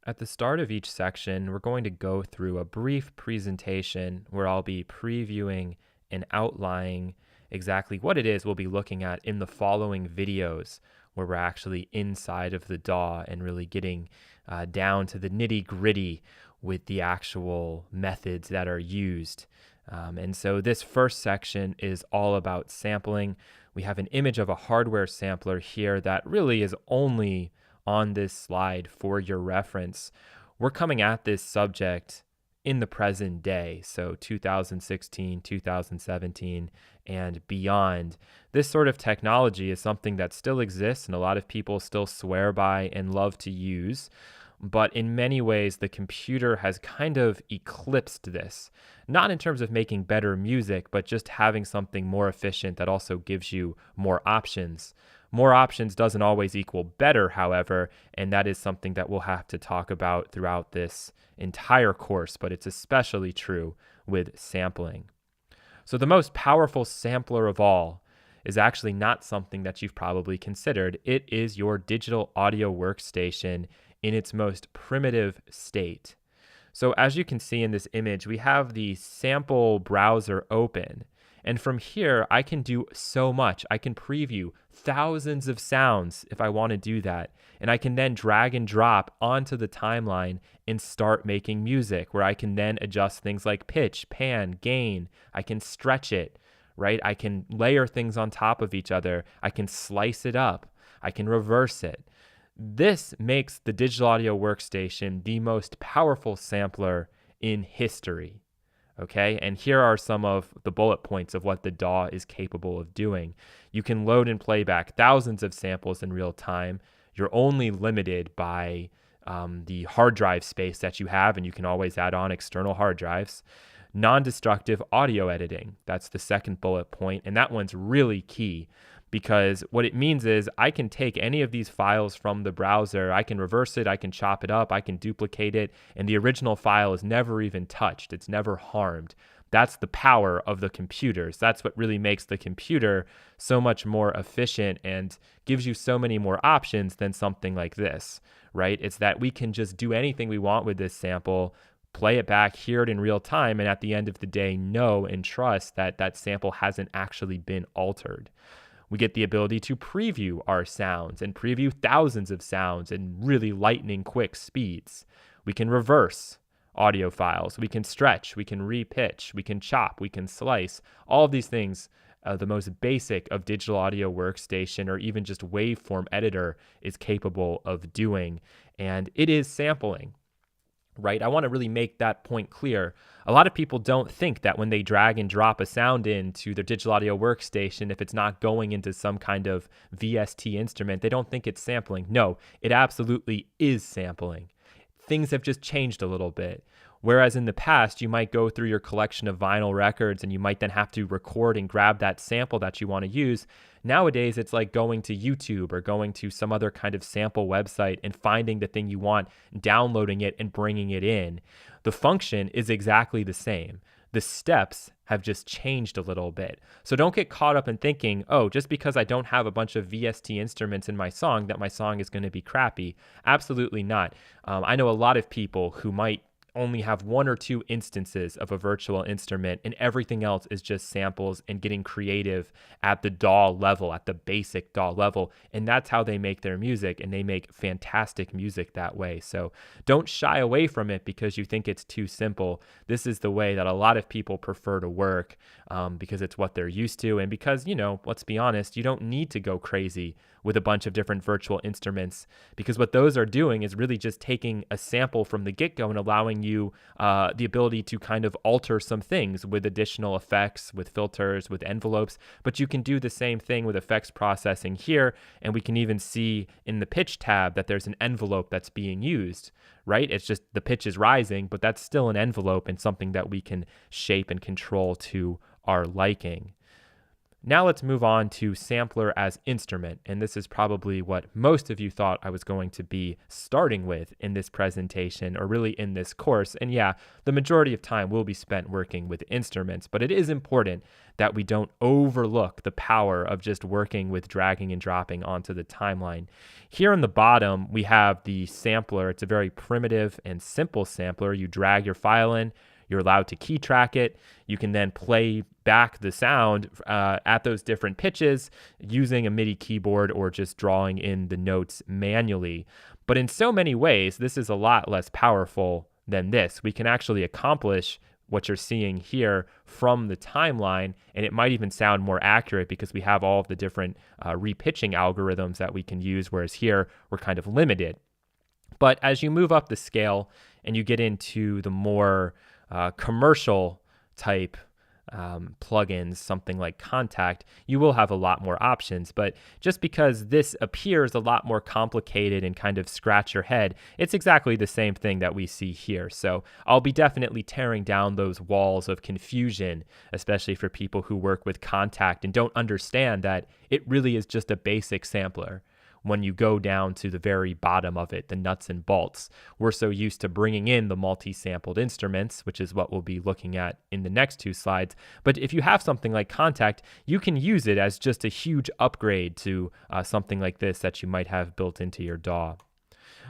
At the start of each section, we're going to go through a brief presentation where I'll be previewing and outlining exactly what it is we'll be looking at in the following videos, where we're actually inside of the DAW and really getting down to the nitty gritty with the actual methods that are used. And so this first section is all about sampling. We have an image of a hardware sampler here that really is only on this slide for your reference. We're coming at this subject in the present day, so 2016, 2017, and beyond. This sort of technology is something that still exists and a lot of people still swear by and love to use. But in many ways, the computer has kind of eclipsed this, not in terms of making better music, but just having something more efficient that also gives you more options. More options doesn't always equal better, however, and that is something that we'll have to talk about throughout this entire course, but it's especially true with sampling. So the most powerful sampler of all is actually not something that you've probably considered. It is your digital audio workstation in its most primitive state. So as you can see in this image, we have the sample browser open. And from here, I can do so much. I can preview thousands of sounds if I want to do that. And I can then drag and drop onto the timeline and start making music, where I can then adjust things like pitch, pan, gain. I can stretch it, right? I can layer things on top of each other. I can slice it up. I can reverse it. This makes the digital audio workstation the most powerful sampler in history. Okay, and here are some of the bullet points of what the DAW is capable of doing. You can load and play back thousands of samples in real time. You're only limited by the hard drive space that you have, and you can always add on external hard drives. Non-destructive audio editing, that's the second bullet point, and that one's really key, because what it means is I can take any of these files from the browser, I can reverse it, I can chop it up, I can duplicate it, and the original file is never even touched. It's never harmed. That's the power of the computers. That's what really makes the computer so much more efficient and gives you so many more options than something like this, right? It's that we can just do anything we want with this sample, play it back, hear it in real time, and at the end of the day, know and trust that that sample hasn't actually been altered. We get the ability to preview our sounds and preview thousands of sounds in really lightning quick speeds. We can reverse audio files. We can stretch. We can repitch. We can chop. We can slice. All of these things, the most basic of digital audio workstation or even just waveform editor is capable of doing. And it is sampling. Right? I want to really make that point clear. A lot of people don't think that when they drag and drop a sound into their digital audio workstation, if it's not going into some kind of VST instrument, they don't think it's sampling. No, it absolutely is sampling. Things have just changed a little bit. Whereas in the past, you might go through your collection of vinyl records and you might then have to record and grab that sample that you want to use. Nowadays, it's like going to YouTube or going to some other kind of sample website and finding the thing you want, downloading it and bringing it in. The function is exactly the same. The steps have just changed a little bit. So don't get caught up in thinking, oh, just because I don't have a bunch of VST instruments in my song, that my song is going to be crappy. Absolutely not. I know a lot of people who might only have one or two instances of a virtual instrument, and everything else is just samples and getting creative at the DAW level, at the basic DAW level. And that's how they make their music, and they make fantastic music that way. So don't shy away from it because you think it's too simple. This is the way that a lot of people prefer to work because it's what they're used to. And because, let's be honest, you don't need to go crazy with a bunch of different virtual instruments, because what those are doing is really just taking a sample from the get-go and allowing you the ability to kind of alter some things with additional effects, with filters, with envelopes. But you can do the same thing with effects processing here, and we can even see in the pitch tab that there's an envelope that's being used, right? It's just the pitch is rising, but that's still an envelope and something that we can shape and control to our liking. Now let's move on to sampler as instrument, and this is probably what most of you thought I was going to be starting with in this presentation, or really in this course. And yeah, the majority of time will be spent working with instruments, but it is important that we don't overlook the power of just working with dragging and dropping onto the timeline. Here on the bottom, we have the sampler. It's a very primitive and simple sampler. You drag your file in, you're allowed to key track it. You can then play back the sound at those different pitches using a MIDI keyboard or just drawing in the notes manually. But in so many ways, this is a lot less powerful than this. We can actually accomplish what you're seeing here from the timeline, and it might even sound more accurate because we have all of the different repitching algorithms that we can use, whereas here we're kind of limited. But as you move up the scale and you get into the more commercial type plugins, something like Contact, you will have a lot more options. But just because this appears a lot more complicated and kind of scratch your head, it's exactly the same thing that we see here. So I'll be definitely tearing down those walls of confusion, especially for people who work with Contact and don't understand that it really is just a basic sampler. When you go down to the very bottom of it, the nuts and bolts, we're so used to bringing in the multi-sampled instruments, which is what we'll be looking at in the next two slides. But if you have something like Contact, you can use it as just a huge upgrade to something like this that you might have built into your DAW.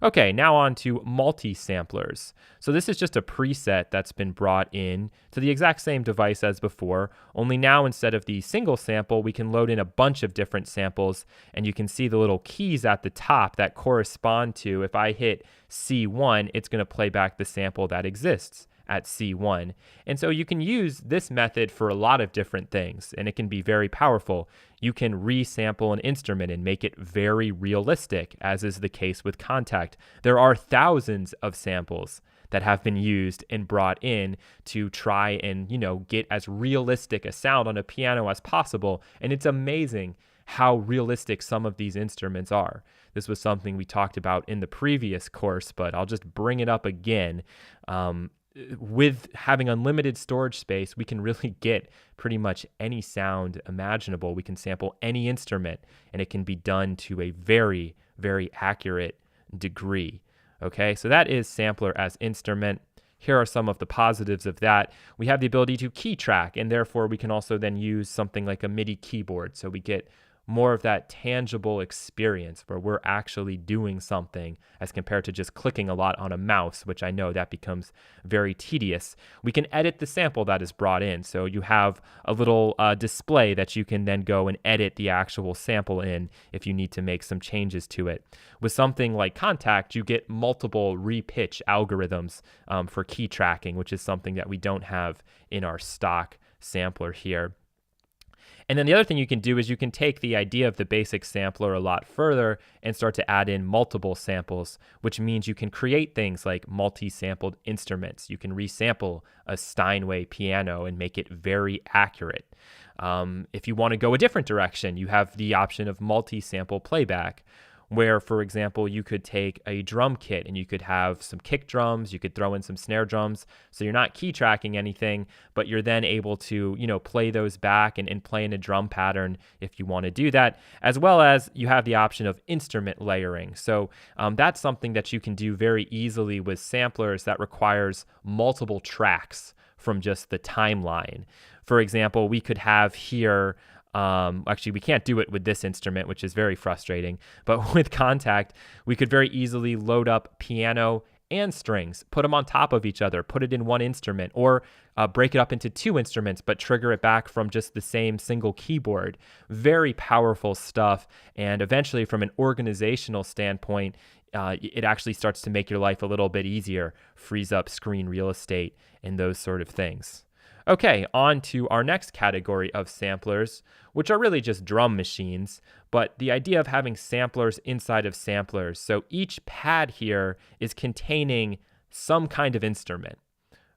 Okay, now on to multi-samplers. So this is just a preset that's been brought in to the exact same device as before, only now instead of the single sample, we can load in a bunch of different samples, and you can see the little keys at the top that correspond to, if I hit C1, it's going to play back the sample that exists at C1. And so you can use this method for a lot of different things, and it can be very powerful. You can resample an instrument and make it very realistic, as is the case with Contact. There are thousands of samples that have been used and brought in to try and, get as realistic a sound on a piano as possible. And it's amazing how realistic some of these instruments are. This was something we talked about in the previous course, but I'll just bring it up again. With having unlimited storage space, we can really get pretty much any sound imaginable. We can sample any instrument, and it can be done to a very, very accurate degree. Okay, so that is sampler as instrument. Here are some of the positives of that. We have the ability to key track, and therefore we can also then use something like a MIDI keyboard. So we get more of that tangible experience where we're actually doing something as compared to just clicking a lot on a mouse, which I know that becomes very tedious. We can edit the sample that is brought in. So you have a little display that you can then go and edit the actual sample in if you need to make some changes to it. With something like Contact, you get multiple repitch algorithms for key tracking, which is something that we don't have in our stock sampler here. And then the other thing you can do is you can take the idea of the basic sampler a lot further and start to add in multiple samples, which means you can create things like multi-sampled instruments. You can resample a Steinway piano and make it very accurate. If you want to go a different direction, you have the option of multi-sample playback, where, for example, you could take a drum kit and you could have some kick drums, you could throw in some snare drums, so you're not key tracking anything, but you're then able to, play those back and play in a drum pattern if you want to do that, as well as you have the option of instrument layering. So that's something that you can do very easily with samplers that requires multiple tracks from just the timeline. For example, we could have here actually, we can't do it with this instrument, which is very frustrating. But with Contact, we could very easily load up piano and strings, put them on top of each other, put it in one instrument, or break it up into two instruments, but trigger it back from just the same single keyboard. Very powerful stuff. And eventually, from an organizational standpoint, it actually starts to make your life a little bit easier, frees up screen real estate, and those sort of things. Okay, on to our next category of samplers, which are really just drum machines, but the idea of having samplers inside of samplers. So each pad here is containing some kind of instrument.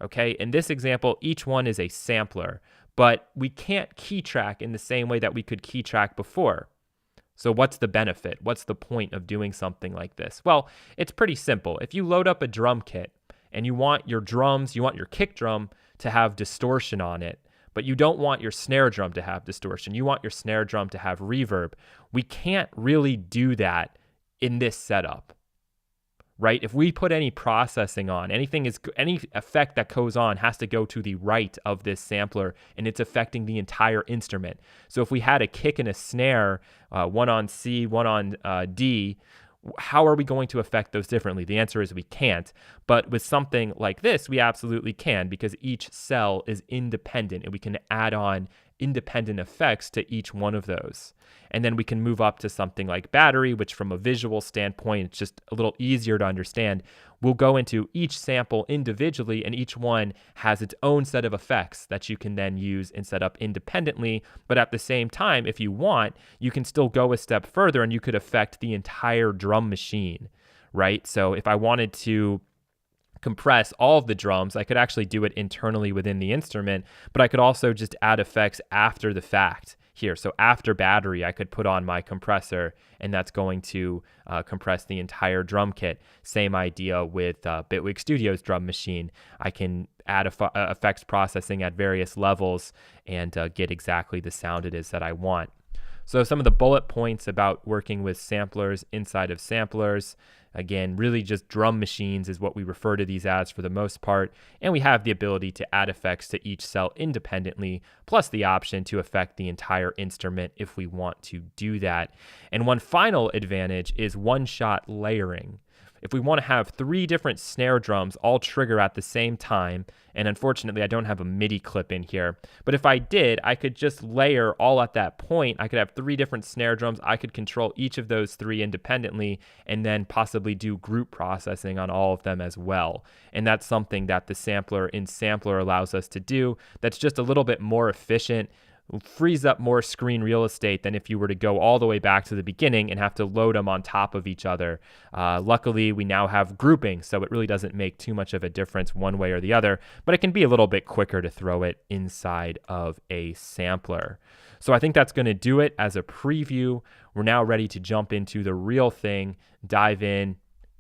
Okay, in this example, each one is a sampler, but we can't key track in the same way that we could key track before. So what's the benefit? What's the point of doing something like this? Well, it's pretty simple. If you load up a drum kit and you want your drums, you want your kick drum to have distortion on it, but you don't want your snare drum to have distortion. You want your snare drum to have reverb. We can't really do that in this setup, right? If we put any processing on, any effect that goes on has to go to the right of this sampler, and it's affecting the entire instrument. So if we had a kick and a snare, one on C, one on D, how are we going to affect those differently? The answer is we can't. But with something like this, we absolutely can, because each cell is independent and we can add on independent effects to each one of those. And then we can move up to something like battery, which from a visual standpoint, it's just a little easier to understand. We'll go into each sample individually, and each one has its own set of effects that you can then use and set up independently. But at the same time, if you want, you can still go a step further and you could affect the entire drum machine, right? So if I wanted to compress all of the drums, I could actually do it internally within the instrument, but I could also just add effects after the fact here. So after battery, I could put on my compressor, and that's going to compress the entire drum kit. Same idea with Bitwig Studio's drum machine. I can add effects processing at various levels and get exactly the sound it is that I want. So some of the bullet points about working with samplers inside of samplers. Again, really just drum machines is what we refer to these as for the most part. And we have the ability to add effects to each cell independently, plus the option to affect the entire instrument if we want to do that. And one final advantage is one-shot layering. If we want to have 3 different snare drums all trigger at the same time, and unfortunately I don't have a MIDI clip in here, but if I did, I could just layer all at that point. I could have 3 different snare drums. I could control each of those 3 independently and then possibly do group processing on all of them as well. And that's something that the sampler in Sampler allows us to do that's just a little bit more efficient, frees up more screen real estate than if you were to go all the way back to the beginning and have to load them on top of each other. Luckily, we now have grouping, so it really doesn't make too much of a difference one way or the other, but it can be a little bit quicker to throw it inside of a sampler. So I think that's going to do it as a preview. We're now ready to jump into the real thing, dive in,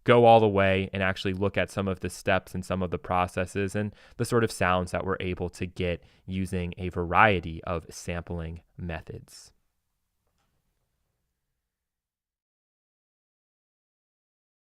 go all the way, and actually look at some of the steps and some of the processes and the sort of sounds that we're able to get using a variety of sampling methods.